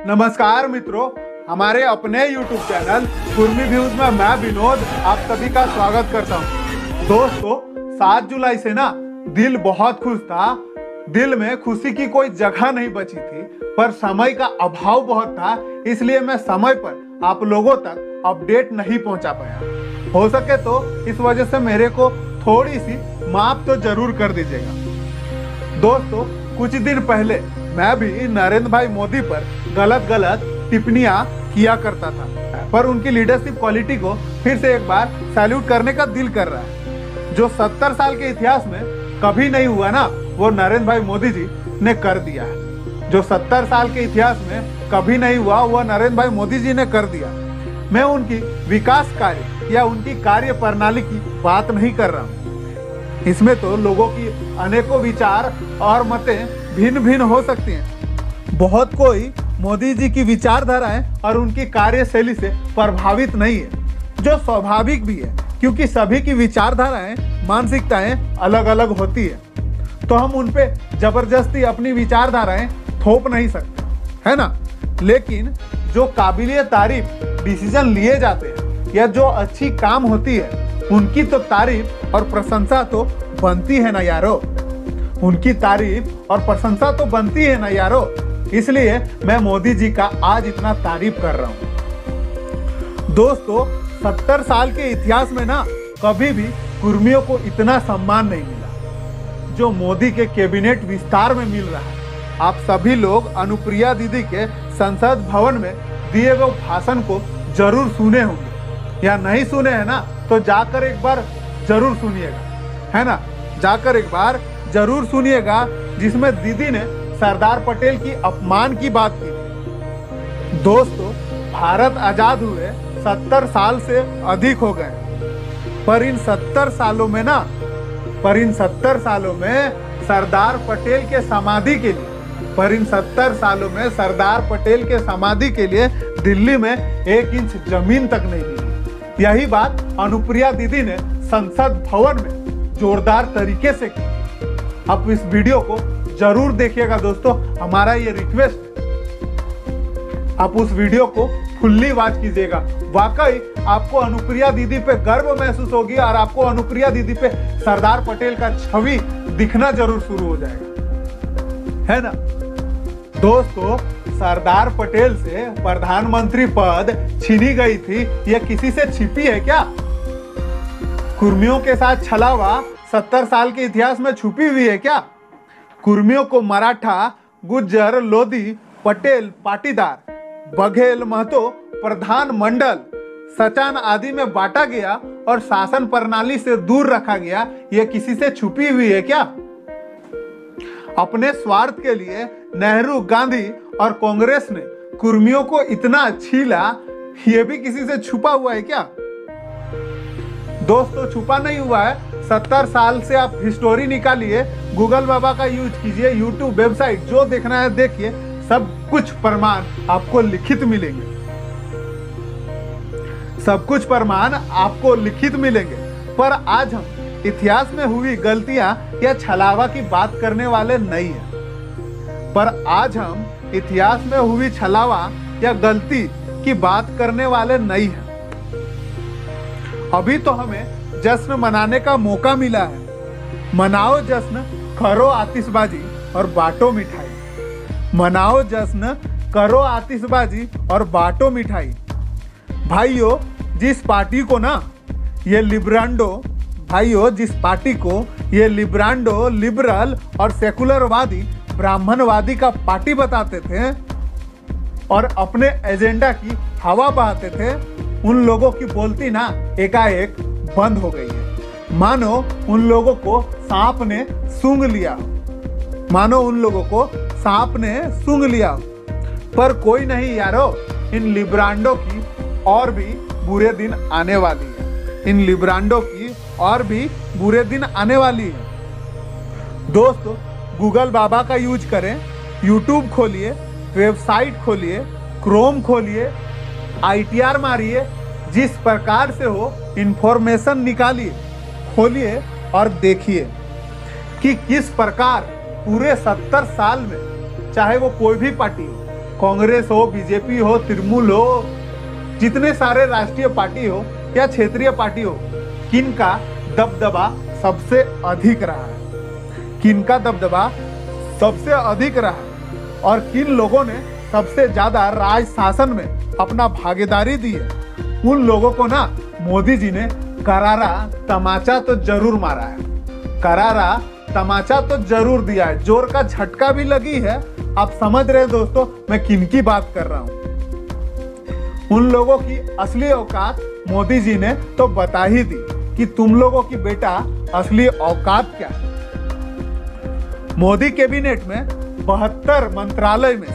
नमस्कार मित्रों, हमारे अपने YouTube चैनल कुर्मी व्यूज में मैं विनोद आप सभी का स्वागत करता हूं। दोस्तों, 7 जुलाई से ना दिल बहुत खुश था। दिल में खुशी की कोई जगह नहीं बची थी, पर समय का अभाव बहुत था, इसलिए मैं समय पर आप लोगों तक अपडेट नहीं पहुंचा पाया। हो सके तो इस वजह से मेरे को थोड़ी सी माफ तो जरूर कर दीजिएगा। दोस्तों, कुछ दिन पहले मैं भी नरेंद्र भाई मोदी पर गलत टिप्पणियां किया करता था, पर उनकी लीडरशिप क्वालिटी को फिर से एक बार सैल्यूट करने का दिल कर रहा है। जो 70 साल के इतिहास में कभी नहीं हुआ ना, वो नरेंद्र भाई मोदी जी ने कर दिया है। जो 70 साल के इतिहास में कभी नहीं हुआ, वह नरेंद्र भाई मोदी जी ने कर दिया। मैं उनकी विकास कार्य या उनकी कार्य प्रणाली की बात नहीं कर रहा हूँ। इसमें तो लोगों की अनेकों विचार और मतें भिन्न भिन्न हो सकती हैं। बहुत कोई मोदी जी की विचारधाराएं और उनकी कार्यशैली से प्रभावित नहीं है, जो स्वाभाविक भी है, क्योंकि सभी की विचारधाराएं, मानसिकताएं अलग अलग होती है। तो हम उन पे जबरदस्ती अपनी विचारधाराएं थोप नहीं सकते, है ना। लेकिन जो काबिलिय तारीफ डिसीजन लिए जाते हैं या जो अच्छी काम होती है, उनकी तो तारीफ और प्रशंसा तो बनती है ना यारो। उनकी तारीफ और प्रशंसा तो बनती है ना यारो। इसलिए मैं मोदी जी का आज इतना तारीफ कर रहा हूं। दोस्तों, 70 साल के इतिहास में ना कभी भी कुर्मियों को इतना सम्मान नहीं मिला जो मोदी के कैबिनेट विस्तार में मिल रहा है। आप सभी लोग अनुप्रिया दीदी के संसद भवन में दिए गए भाषण को जरूर सुने होंगे, या नहीं सुने हैं ना तो जाकर एक बार जरूर सुनिएगा, है ना। जाकर एक बार जरूर सुनिएगा, जिसमें दीदी ने सरदार पटेल की अपमान की बात की। दोस्तों, भारत आजाद हुए 70 साल से अधिक हो गए, पर इन 70 सालों में सरदार पटेल के समाधि के लिए समाधि के लिए दिल्ली में 1 इंच जमीन तक नहीं मिली। यही बात अनुप्रिया दीदी ने संसद भवन में जोरदार तरीके से की। आप इस वीडियो को जरूर देखिएगा दोस्तों, हमारा ये रिक्वेस्ट है। आप उस वीडियो को फुल्ली वॉच कीजिएगा। वाकई आपको अनुप्रिया दीदी पे गर्व महसूस होगी और आपको अनुप्रिया दीदी पे सरदार पटेल का छवि दिखना जरूर शुरू हो जाएगा, है ना। दोस्तों, सरदार पटेल से प्रधानमंत्री पद छीनी गई थी, यह किसी से छिपी है क्या? कुर्मियों के साथ छलावा 70 साल के इतिहास में छुपी हुई है क्या? कुर्मियों को मराठा, गुज्जर, लोधी, पटेल, पाटीदार, बघेल, महतो, प्रधान मंडल, सचान आदि में बांटा गया और शासन प्रणाली से दूर रखा गया, यह किसी से छुपी हुई है क्या? अपने स्वार्थ के लिए नेहरू, गांधी और कांग्रेस ने कुर्मियों को इतना छीला, यह भी किसी से छुपा हुआ है क्या? दोस्तों, छुपा नहीं हुआ है। 70 साल से आप हिस्टोरी निकालिए, गूगल बाबा का यूज कीजिए, यूट्यूब, वेबसाइट, जो देखना है देखिए, सब कुछ प्रमाण आपको लिखित मिलेंगे। सब कुछ प्रमाण आपको लिखित मिलेंगे। पर आज हम इतिहास में हुई गलतियां या छलावा की बात करने वाले नहीं हैं। पर आज हम इतिहास में हुई छलावा या गलती की बात करने वाले नहीं हैं। अभी तो हमें जश्न मनाने का मौका मिला है। मनाओ जश्न, करो आतिशबाजी और बांटो मिठाई। मनाओ जश्न, करो आतिशबाजी और बांटो मिठाई। भाइयों, जिस पार्टी को ये लिब्रांडो, लिबरल और सेकुलरवादी, ब्राह्मणवादी का पार्टी बताते थे और अपने एजेंडा की हवा बहाते थे, उन लोगों की बोलती ना एकाएक बंद हो गई है। मानो उन लोगों को सांप ने सूंघ लिया। पर कोई नहीं यारो, इन लिब्रांडो की और भी बुरे दिन आने वाली है। दोस्तों, गूगल बाबा का यूज करें, यूट्यूब खोलिए, वेबसाइट खोलिए, क्रोम खोलिए, ITR मारिए, जिस प्रकार से हो इंफॉर्मेशन निकालिए, खोलिए और देखिए कि किस प्रकार पूरे 70 साल में, चाहे वो कोई भी पार्टी हो, कांग्रेस हो, बीजेपी हो, तृणमूल हो, जितने सारे राष्ट्रीय पार्टी हो या क्षेत्रीय पार्टी हो, किनका दबदबा सबसे अधिक रहा है, किनका दबदबा सबसे अधिक रहा है और किन लोगों ने सबसे ज्यादा राज शासन में अपना भागीदारी दी है, उन लोगों को ना मोदी जी ने करारा तमाचा तो जरूर मारा है, करारा तमाचा तो जरूर दिया है, जोर का झटका भी लगी है। आप समझ रहे हैं दोस्तों मैं किनकी बात कर रहा हूं। उन लोगों की असली औकात मोदी जी ने तो बता ही दी कि तुम लोगों की बेटा असली औकात क्या है। मोदी कैबिनेट में 72 मंत्रालय में,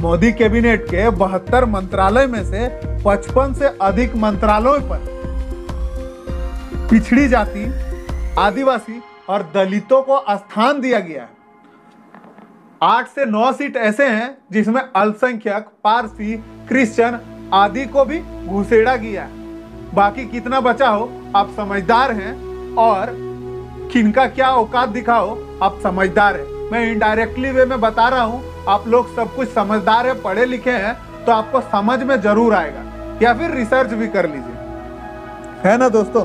मोदी कैबिनेट के 72 मंत्रालय में से 55 से अधिक मंत्रालयों पर पिछड़ी जाति, आदिवासी और दलितों को स्थान दिया गया है। 8 से 9 सीट ऐसे हैं जिसमें अल्पसंख्यक, पारसी, क्रिश्चियन आदि को भी घुसेड़ा गया है। बाकी कितना बचा हो आप समझदार हैं और किनका क्या औकात दिखाओ आप समझदार हैं। मैं इनडायरेक्टली वे में बता रहा हूं, आप लोग सब कुछ समझदार है, पढ़े लिखे हैं तो आपको समझ में जरूर आएगा, या फिर रिसर्च भी कर लीजिए, है ना दोस्तों।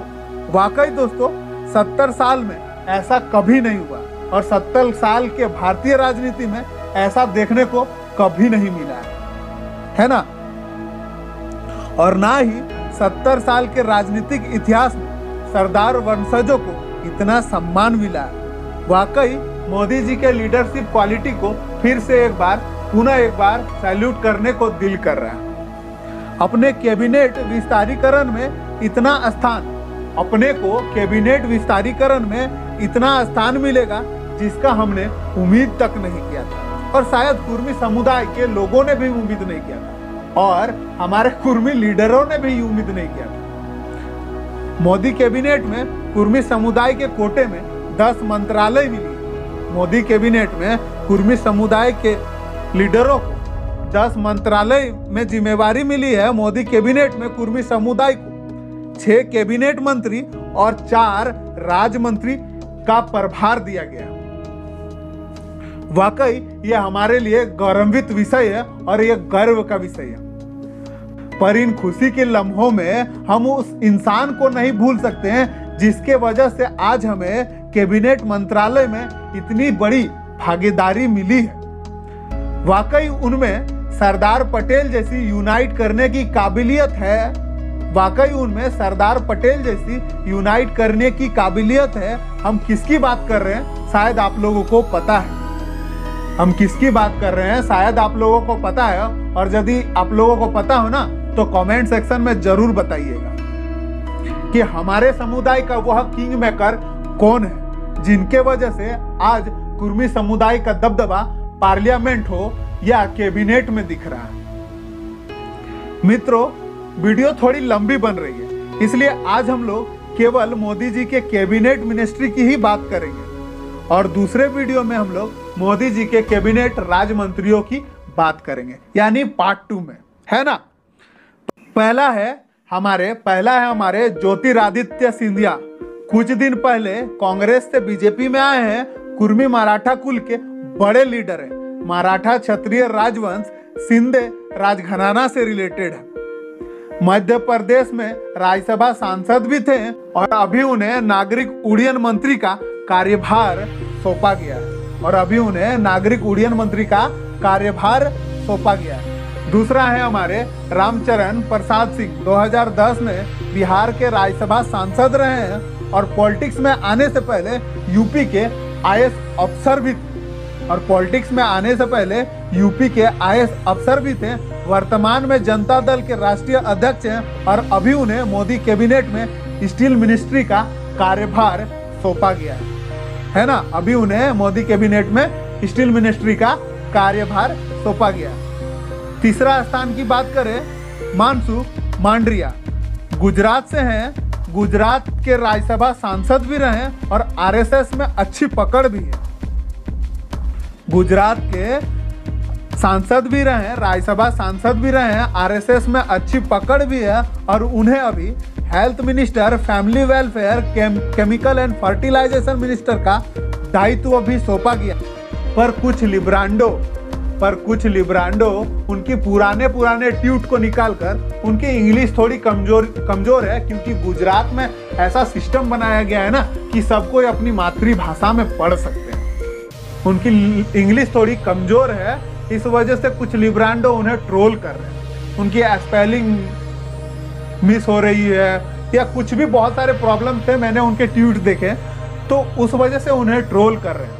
वाकई दोस्तों 70 साल में ऐसा कभी नहीं हुआ और 70 साल के भारतीय राजनीति में ऐसा देखने को कभी नहीं मिला है ना। और ना ही 70 साल के राजनीतिक इतिहास में सरदार वंशजों को इतना सम्मान मिला है। वाकई मोदी जी के लीडरशिप क्वालिटी को फिर से पुनः एक बार सैल्यूट करने को दिल कर रहा है। अपने कैबिनेट विस्तारीकरण में इतना स्थान, अपने को कैबिनेट विस्तारीकरण में इतना स्थान मिलेगा जिसका हमने उम्मीद तक नहीं किया था और शायद कुर्मी समुदाय के लोगों ने भी उम्मीद नहीं किया था और हमारे कुर्मी लीडरों ने भी उम्मीद नहीं किया था। मोदी कैबिनेट में कुर्मी समुदाय के कोटे में 10 मंत्रालय मिली। मोदी कैबिनेट में कुर्मी समुदाय के लीडरों को 10 मंत्रालय में जिम्मेवारी मिली है। मोदी कैबिनेट में कुर्मी समुदाय को 6 कैबिनेट मंत्री और 4 राज्य मंत्री का प्रभार दिया गया। वाकई ये हमारे लिए गौरवान्वित विषय है और ये गर्व का विषय है। पर इन खुशी के लम्हों में हम उस इंसान को नहीं भूल सकते हैं जिसके वजह से आज हमें कैबिनेट मंत्रालय में इतनी बड़ी भागीदारी मिली है। वाकई उनमें सरदार पटेल जैसी यूनाइट करने की काबिलियत है। वाकई उनमें सरदार पटेल जैसी यूनाइट करने की काबिलियत है। हम किसकी बात कर रहे हैं शायद आप लोगों को पता है, हम किसकी बात कर रहे हैं शायद आप लोगों को पता है। और यदि आप लोगों को पता हो ना तो कमेंट सेक्शन में जरूर बताइएगा कि हमारे समुदाय का वह किंग मेकर कौन है जिनके वजह से आज कुर्मी समुदाय का दबदबा पार्लियामेंट हो या कैबिनेट में दिख रहा है। मित्रों वीडियो थोड़ी लंबी बन रही है इसलिए आज हम लोग केवल मोदी जी के कैबिनेट मिनिस्ट्री की ही बात करेंगे और दूसरे वीडियो में हम लोग मोदी जी के कैबिनेट राज्य मंत्रियों की बात करेंगे, यानी पार्ट 2 में, है ना। पहला है हमारे ज्योतिरादित्य सिंधिया। कुछ दिन पहले कांग्रेस से बीजेपी में आए हैं। कुर्मी मराठा कुल के बड़े लीडर हैं। मराठा क्षत्रिय राजवंश शिंदे राजघराना से रिलेटेड है। मध्य प्रदेश में राज्यसभा सांसद भी थे और अभी उन्हें नागरिक उड्डयन मंत्री का कार्यभार सौंपा गया है। दूसरा है हमारे रामचरण प्रसाद सिंह। 2010 में बिहार के राज्यसभा सांसद रहे हैं और पॉलिटिक्स में आने से पहले यूपी के आईएएस अफसर भी थे। वर्तमान में जनता दल के राष्ट्रीय अध्यक्ष हैं और अभी उन्हें मोदी कैबिनेट में स्टील मिनिस्ट्री का कार्यभार सौंपा गया है ना। अभी उन्हें मोदी कैबिनेट में स्टील मिनिस्ट्री का कार्यभार सौंपा गया। तीसरा स्थान की बात करें, मनसुख मांडविया गुजरात से हैं। गुजरात के राज्यसभा सांसद भी रहे और आरएसएस में अच्छी पकड़ भी है। गुजरात के सांसद भी रहे, राज्यसभा सांसद भी रहे हैं, आरएसएस में अच्छी पकड़ भी है और उन्हें अभी health minister, family welfare, chemical and fertilisation minister का दायित्व भी सौंपा गया। पर कुछ लिब्रांडो पर कुछ लिब्रांडो उनकी पुराने ट्यूट को निकालकर उनकी इंग्लिश थोड़ी कमजोर है, क्योंकि गुजरात में ऐसा सिस्टम बनाया गया है ना कि सब कोई अपनी मातृभाषा में पढ़ सकते हैं। उनकी इंग्लिश थोड़ी कमजोर है, इस वजह से कुछ लिब्रांडो उन्हें ट्रोल कर रहे हैं। उनकी स्पेलिंग मिस हो रही है या कुछ भी बहुत सारे प्रॉब्लम थे, मैंने उनके ट्वीट देखे, तो उस वजह से उन्हें ट्रोल कर रहे हैं।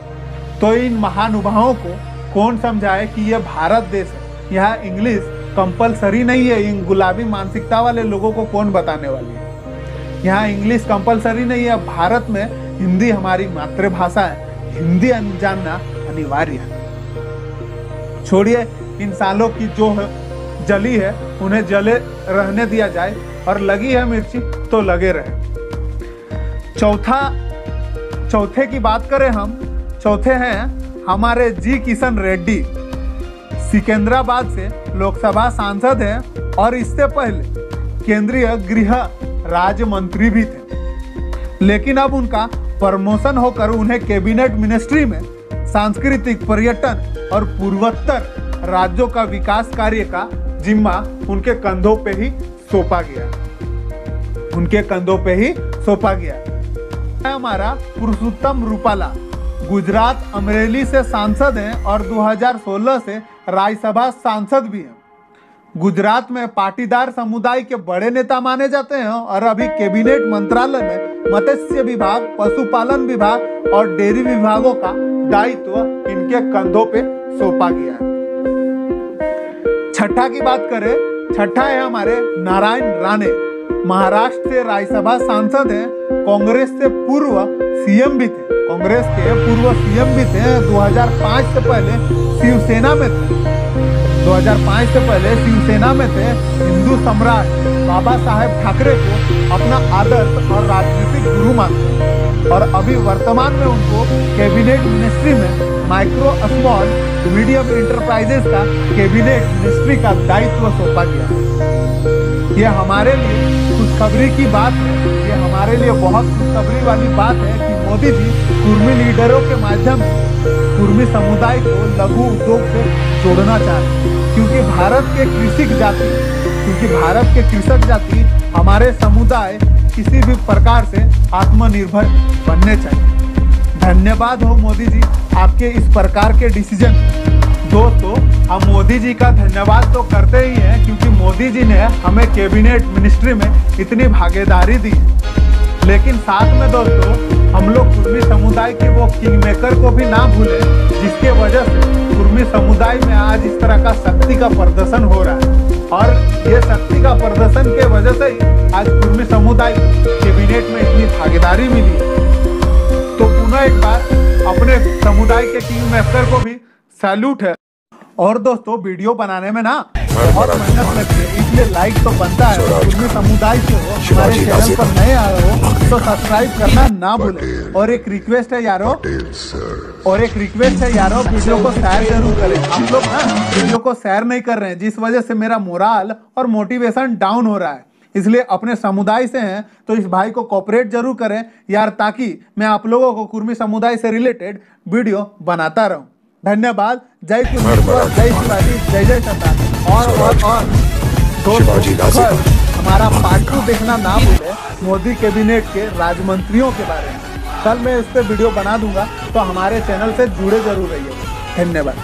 तो इन महानुभावों को कौन समझाए कि यह भारत देश है, यहाँ इंग्लिश कंपलसरी नहीं है। इन गुलाबी मानसिकता वाले लोगों को कौन बताने वाली है, यहाँ इंग्लिश कंपलसरी नहीं है। भारत में हिंदी हमारी मातृभाषा है, हिंदी जानना अनिवार्य है। छोड़िए इन सालों की जो जली है उन्हें जले रहने दिया जाए, और लगी है मिर्ची तो लगे रहे। चौथे की बात करें हम, चौथे हैं हमारे जी किशन रेड्डी। सिकंदराबाद से लोकसभा सांसद हैं और इससे पहले केंद्रीय गृह राज्य मंत्री भी थे, लेकिन अब उनका प्रमोशन होकर उन्हें कैबिनेट मिनिस्ट्री में सांस्कृतिक, पर्यटन और पूर्वोत्तर राज्यों का विकास कार्य का जिम्मा उनके कंधों पे ही सौंपा गया। हमारा पुरुषोत्तम रूपाला गुजरात अमरेली से सांसद हैं और 2016 से राज्यसभा सांसद भी हैं। गुजरात में पाटीदार समुदाय के बड़े नेता माने जाते हैं और अभी कैबिनेट मंत्रालय में मत्स्य विभाग, पशुपालन विभाग और डेयरी विभागों का दायित्व इनके कंधों पे सौंपा गया है। छठा की बात करें, छठा है हमारे नारायण राणे। महाराष्ट्र से राज्यसभा सांसद हैं, कांग्रेस के पूर्व सीएम भी थे। 2005 से पहले शिवसेना में थे। हिंदू सम्राट बाबा साहेब ठाकरे को अपना आदर्श और राजनीतिक गुरु मानते हैं और अभी वर्तमान में उनको कैबिनेट मिनिस्ट्री में माइक्रो स्मॉल मीडियम इंटरप्राइजेस का कैबिनेट मिनिस्ट्री का दायित्व सौंपा गया। ये हमारे लिए खुशखबरी की बात है, ये हमारे लिए बहुत खुशखबरी वाली बात है कि मोदी जी कुर्मी लीडरों के माध्यम से कुर्मी समुदाय को लघु उद्योग से जोड़ना चाहते हैं, क्योंकि भारत के कृषक जाति हमारे समुदाय किसी भी प्रकार से आत्मनिर्भर बनने चाहिए। धन्यवाद हो मोदी जी आपके इस प्रकार के डिसीजन। दोस्तों, हम मोदी जी का धन्यवाद तो करते ही हैं, क्योंकि मोदी जी ने हमें कैबिनेट मिनिस्ट्री में इतनी भागीदारी दी, लेकिन साथ में दोस्तों हम लोग कुर्मी समुदाय के वो किंग मेकर को भी ना भूलें, जिसके वजह से कुर्मी समुदाय में आज इस तरह का शक्ति का प्रदर्शन हो रहा है। और ये शक्ति का प्रदर्शन के वजह से ही आज कुर्मी समुदाय कैबिनेट में इतनी भागीदारी मिली है। तो पुनः एक बार अपने समुदाय के किंग मेकर को भी सैल्यूट है। और दोस्तों, वीडियो बनाने में ना बहुत मेहनत लगती है, इसलिए लाइक तो बनता है। कुर्मी समुदाय से हो, हमारे चैनल पर नए आए हो तो सब्सक्राइब करना ना भूलें। और एक रिक्वेस्ट है यारो, वीडियो को शेयर जरूर करें। आप लोग ना वीडियो को शेयर नहीं कर रहे हैं, जिस वजह से मेरा मोराल और मोटिवेशन डाउन हो रहा है। इसलिए अपने समुदाय से हैं तो इस भाई को कोऑपरेट जरूर करें यार, ताकि मैं आप लोगों को कुर्मी समुदाय से रिलेटेड वीडियो बनाता रहूं। धन्यवाद। जय कुर्मेश्वर, जय शिवाजी, जय जय संतान। और दोस्तों, हमारा पार्ट 2 देखना ना भूले मोदी कैबिनेट के राज्यमंत्रियों के बारे में। कल मैं इस पे वीडियो बना दूंगा, तो हमारे चैनल से जुड़े जरूर रहिए। धन्यवाद।